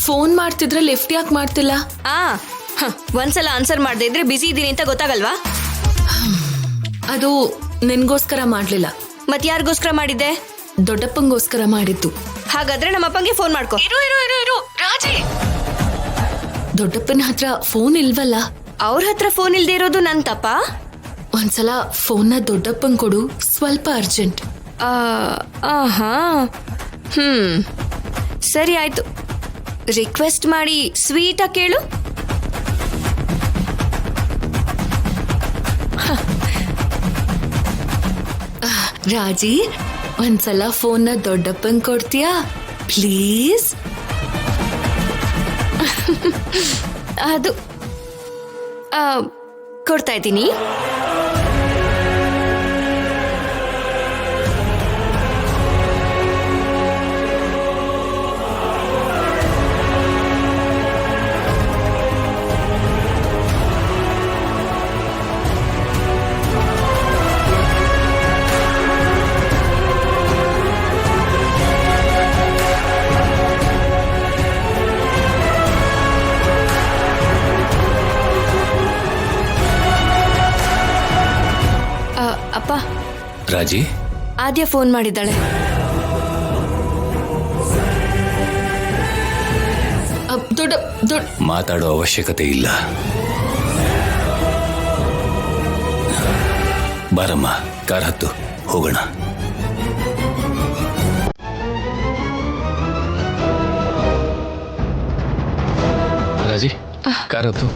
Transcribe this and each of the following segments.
Phone ಮಾಡ್ತಿದ್ರೆ lift ಯಾಕೆ ಮಾಡ್ತಿಲ್ಲ? ಒಂದ್ಸಲ ಆನ್ಸರ್ ಮಾಡದೇ ಇದ್ರೆ ಬಿಸಿ ಇದ್ದೀನಿ ಅಂತ ಗೊತ್ತಾಗಲ್ವಾ? ಅದು ನಿನ್ಗೋಸ್ಕರ ಮಾಡ್ಲಿಲ್ಲ. ಮತ್ ಯಾರಿಗೋಸ್ಕರ ಮಾಡಿದ್ದೆ? ದೊಡ್ಡಪ್ಪಂಗೋಸ್ಕರ ಮಾಡಿದ್ದು. ಹಾಗಾದ್ರೆ ನಮ್ಮಪ್ಪಂಗೆ ಫೋನ್ ಮಾಡ್ಕೊ. ರಾಜಿ, ದೊಡ್ಡಪ್ಪನ ಹತ್ರ ಫೋನ್ ಇಲ್ವಲ್ಲ? ಅವ್ರ ಹತ್ರ ಫೋನ್ ಇಲ್ದೇ ಇರೋದು ನನ್ ತಪ್ಪ? ಒಂದ್ಸಲ ಫೋನ್ನ ದೊಡ್ಡಪ್ಪನ್ ಕೊಡು, ಸ್ವಲ್ಪ ಅರ್ಜೆಂಟ್. ಸರಿ ಆಯ್ತು, ರಿಕ್ವೆಸ್ಟ್ ಮಾಡಿ ಸ್ವೀಟ್ ಕೇಳು. ರಾಜಿ, ಒಂದ್ಸಲ ಫೋನ್ನ ದೊಡ್ಡಪ್ಪನ್ ಕೊಡ್ತೀಯಾ ಪ್ಲೀಸ್? ಅದು ಕೊಡ್ತಾ ಇದ್ದೀನಿ. ಅಪ್ಪ, ರಾಜಿ, ಆದ್ಯ ಫೋನ್ ಮಾಡಿದ್ದಾಳೆ. ಮಾತಾಡೋ ಅವಶ್ಯಕತೆ ಇಲ್ಲ. ಬಾರಮ್ಮ, ಕಾರ್ ಹತ್ತು, ಹೋಗೋಣ. ರಾಜಿ, ಕಾರ್ ಹತ್ತು.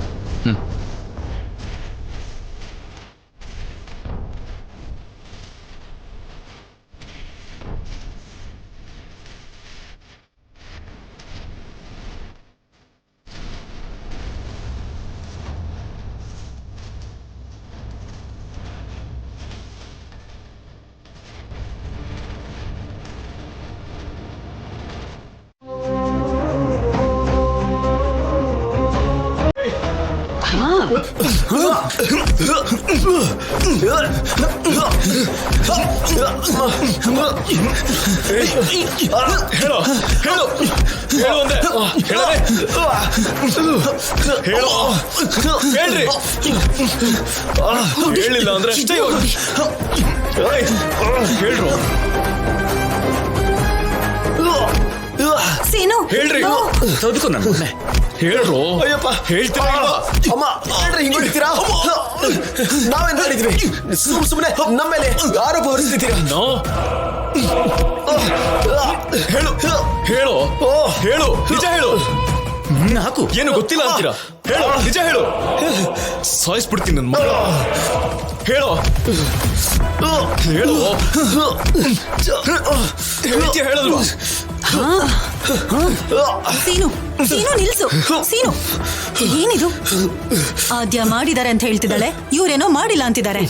ಹೇಳಿಲ್ಲ ಅಂದ್ರೆ ಹೇಳ್ರು. ಸೀನು, ಹೇಳ್ರಿ, ತದ್ಕೊ ನನ್ನ ಮೊನ್ನೆ ಹೇಳ್ರು. ಅಯ್ಯಪ್ಪ, ಹೇಳ್ತೀರಾ? ಅಮ್ಮ, ಹಿಂಗ್ ಹೊಡಿತೀರಾ? ನಾವೇನ್ ಮಾಡಿದ್ವಿ? ಸುಮ್ಮನೆ ನಮ್ಮ ಮೇಲೆ ಆರೋಪ ಹೊರಿಸ್ತಿದ್ದೀರಾ? ಹೇಳು ಹೇಳು ಹೇಳು, ನಿಜ ಹೇಳು. ಹಾಕು, ಏನು ಗೊತ್ತಿಲ್ಲ ಅಂತೀರಾ? ಹೇಳು, ನಿಜ ಹೇಳು. ಸಾಯಿಸ್ಬಿಡ್ತೀನಿ ನನ್ನ ಮಗ. ಹೇಳು ಹೇಳು, ಹೇಳ್ತೀಯ ಹೇಳಲ್ವಾ? ಸೀನು, ಸೀನು ನಿಲ್ಸು. ಸೀನು, ಏನಿದು? ಆದ್ಯ ಮಾಡಿದ್ದಾರೆ ಅಂತ ಹೇಳ್ತಿದ್ದಾಳೆ, ಇವ್ರೇನೋ ಮಾಡಿಲ್ಲ ಅಂತಿದ್ದಾರೆ.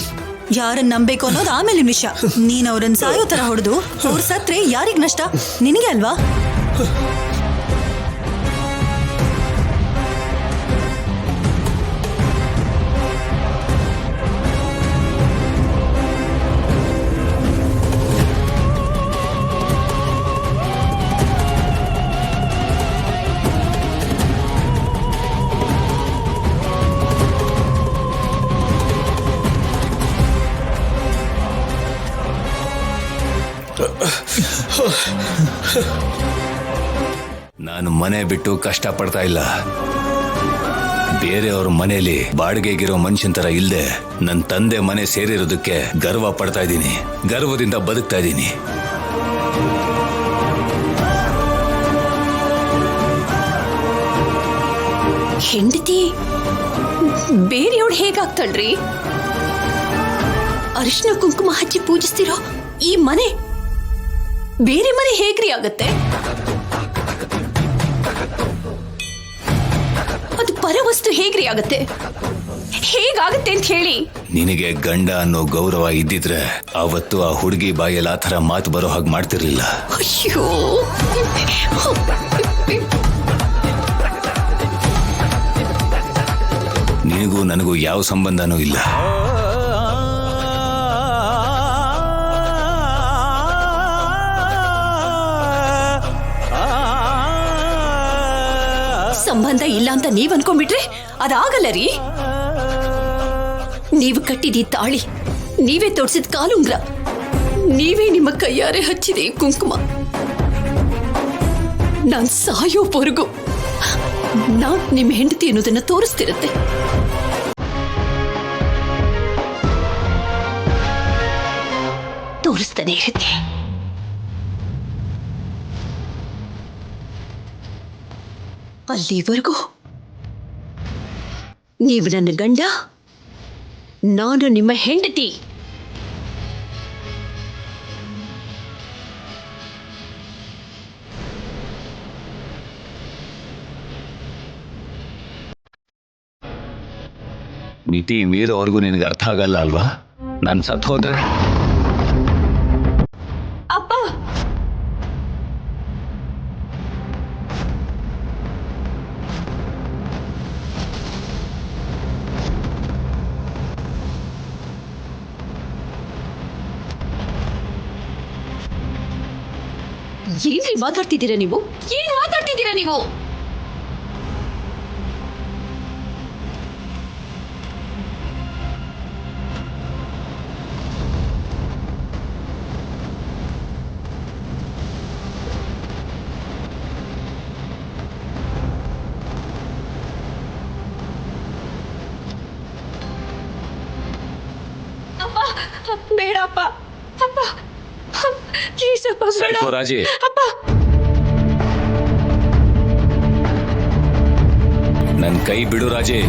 ಯಾರನ್ನ ನಂಬೇಕು ಅನ್ನೋದು ಆಮೇಲಿನ ವಿಷಯ. ನೀನ್ ಅವ್ರನ್ನ ಸಾಯೋ ತರ ಹೊಡೆದು ಅವ್ರ ಸತ್ರೆ ಯಾರಿಗ್ ನಷ್ಟ? ನಿನಗೆ ಅಲ್ವಾ? ನಾನು ಮನೆ ಬಿಟ್ಟು ಕಷ್ಟ ಪಡ್ತಾ ಇಲ್ಲ. ಬೇರೆಯವ್ರ ಮನೆಯಲ್ಲಿ ಬಾಡಿಗೆಗಿರೋ ಮನುಷ್ಯನ್ ತರ ಇಲ್ದೆ ನನ್ನ ತಂದೆ ಮನೆ ಸೇರಿರೋದಕ್ಕೆ ಗರ್ವ ಪಡ್ತಾ ಇದ್ದೀನಿ. ಗರ್ವದಿಂದ ಬದುಕ್ತಾ ಇದ್ದೀನಿ. ಹೆಂಡತಿ ಬೇರೆಯವಳು ಹೇಗಾಗ್ತಾಳ್ರಿ? ಅರಿಶಿನ ಕುಂಕುಮ ಹಚ್ಚಿ ಪೂಜಿಸ್ತಿರೋ ಈ ಮನೆ ಬೇರೆ ಮನೆ ಹೇಗ್ರಿ ಆಗತ್ತೆ? ಅದು ಪರವಸ್ತು ಹೇಗ್ರಿ ಆಗತ್ತೆ? ಹೇಗಾಗತ್ತೆ ಅಂತ ಹೇಳಿ. ನಿನಗೆ ಗಂಡ ಅನ್ನೋ ಗೌರವ ಇದ್ದಿದ್ರೆ ಅವತ್ತು ಆ ಹುಡುಗಿ ಬಾಯಲ್ಲಿ ಆ ಥರ ಮಾತು ಬರೋ ಹಾಗೆ ಮಾಡ್ತಿರ್ಲಿಲ್ಲ. ಅಯ್ಯೋ, ನಿನಗೂ ನನಗೂ ಯಾವ ಸಂಬಂಧನೂ ಇಲ್ಲ. ಸಂಬಂಧ ಇಲ್ಲ ಅಂತ ನೀವ್ ಅನ್ಕೊಂಡ್ಬಿಟ್ರೆ ಅದಾಗಲ್ಲ ರೀ. ನೀವು ಕಟ್ಟಿದ ತಾಳಿ, ನೀವೇ ತೊಡ್ಸಿದ ಕಾಲುಂಗ್ರ, ನೀವೇ ನಿಮ್ಮ ಕೈಯಾರೆ ಹಚ್ಚಿದೆ ಈ ಕುಂಕುಮ. ನಾನ್ ಸಾಯೋವರೆಗೂ ನಾನ್ ನಿಮ್ಮ ಹೆಂಡತಿ ಅನ್ನೋದನ್ನ ತೋರಿಸ್ತಿರುತ್ತೆ. ತೋರಿಸ್ತಾನೆ ಇರುತ್ತೆ. ಅಲ್ಲಿವರೆಗೂ ನೀವು ನನ್ನ ಗಂಡ, ನಾನು ನಿಮ್ಮ ಹೆಂಡತಿ. ಮಿತಿ ಮೀರೋವರೆಗೂ ನಿನಗೆ ಅರ್ಥ ಆಗಲ್ಲ ಅಲ್ವಾ? ನಾನು ಸತ್ತು ಹೋದ್ರೆ ಅಪ್ಪ, ಏನ್ರಿ ಮಾತಾಡ್ತಿದ್ದೀರಾ ನೀವು? ಏನ್ ಮಾತಾಡ್ತಿದ್ದೀರಾ ನೀವು? ಬೇಡಪ್ಪ, ಅಪ್ಪ ಪ್ಲೀಸ್ ಅಪ್ಪ, ಬೇಡ ರಾಜಿ. ಅಪ್ಪ. ನನ್ನ ಕೈ ಬಿಡು ರಾಜಿ.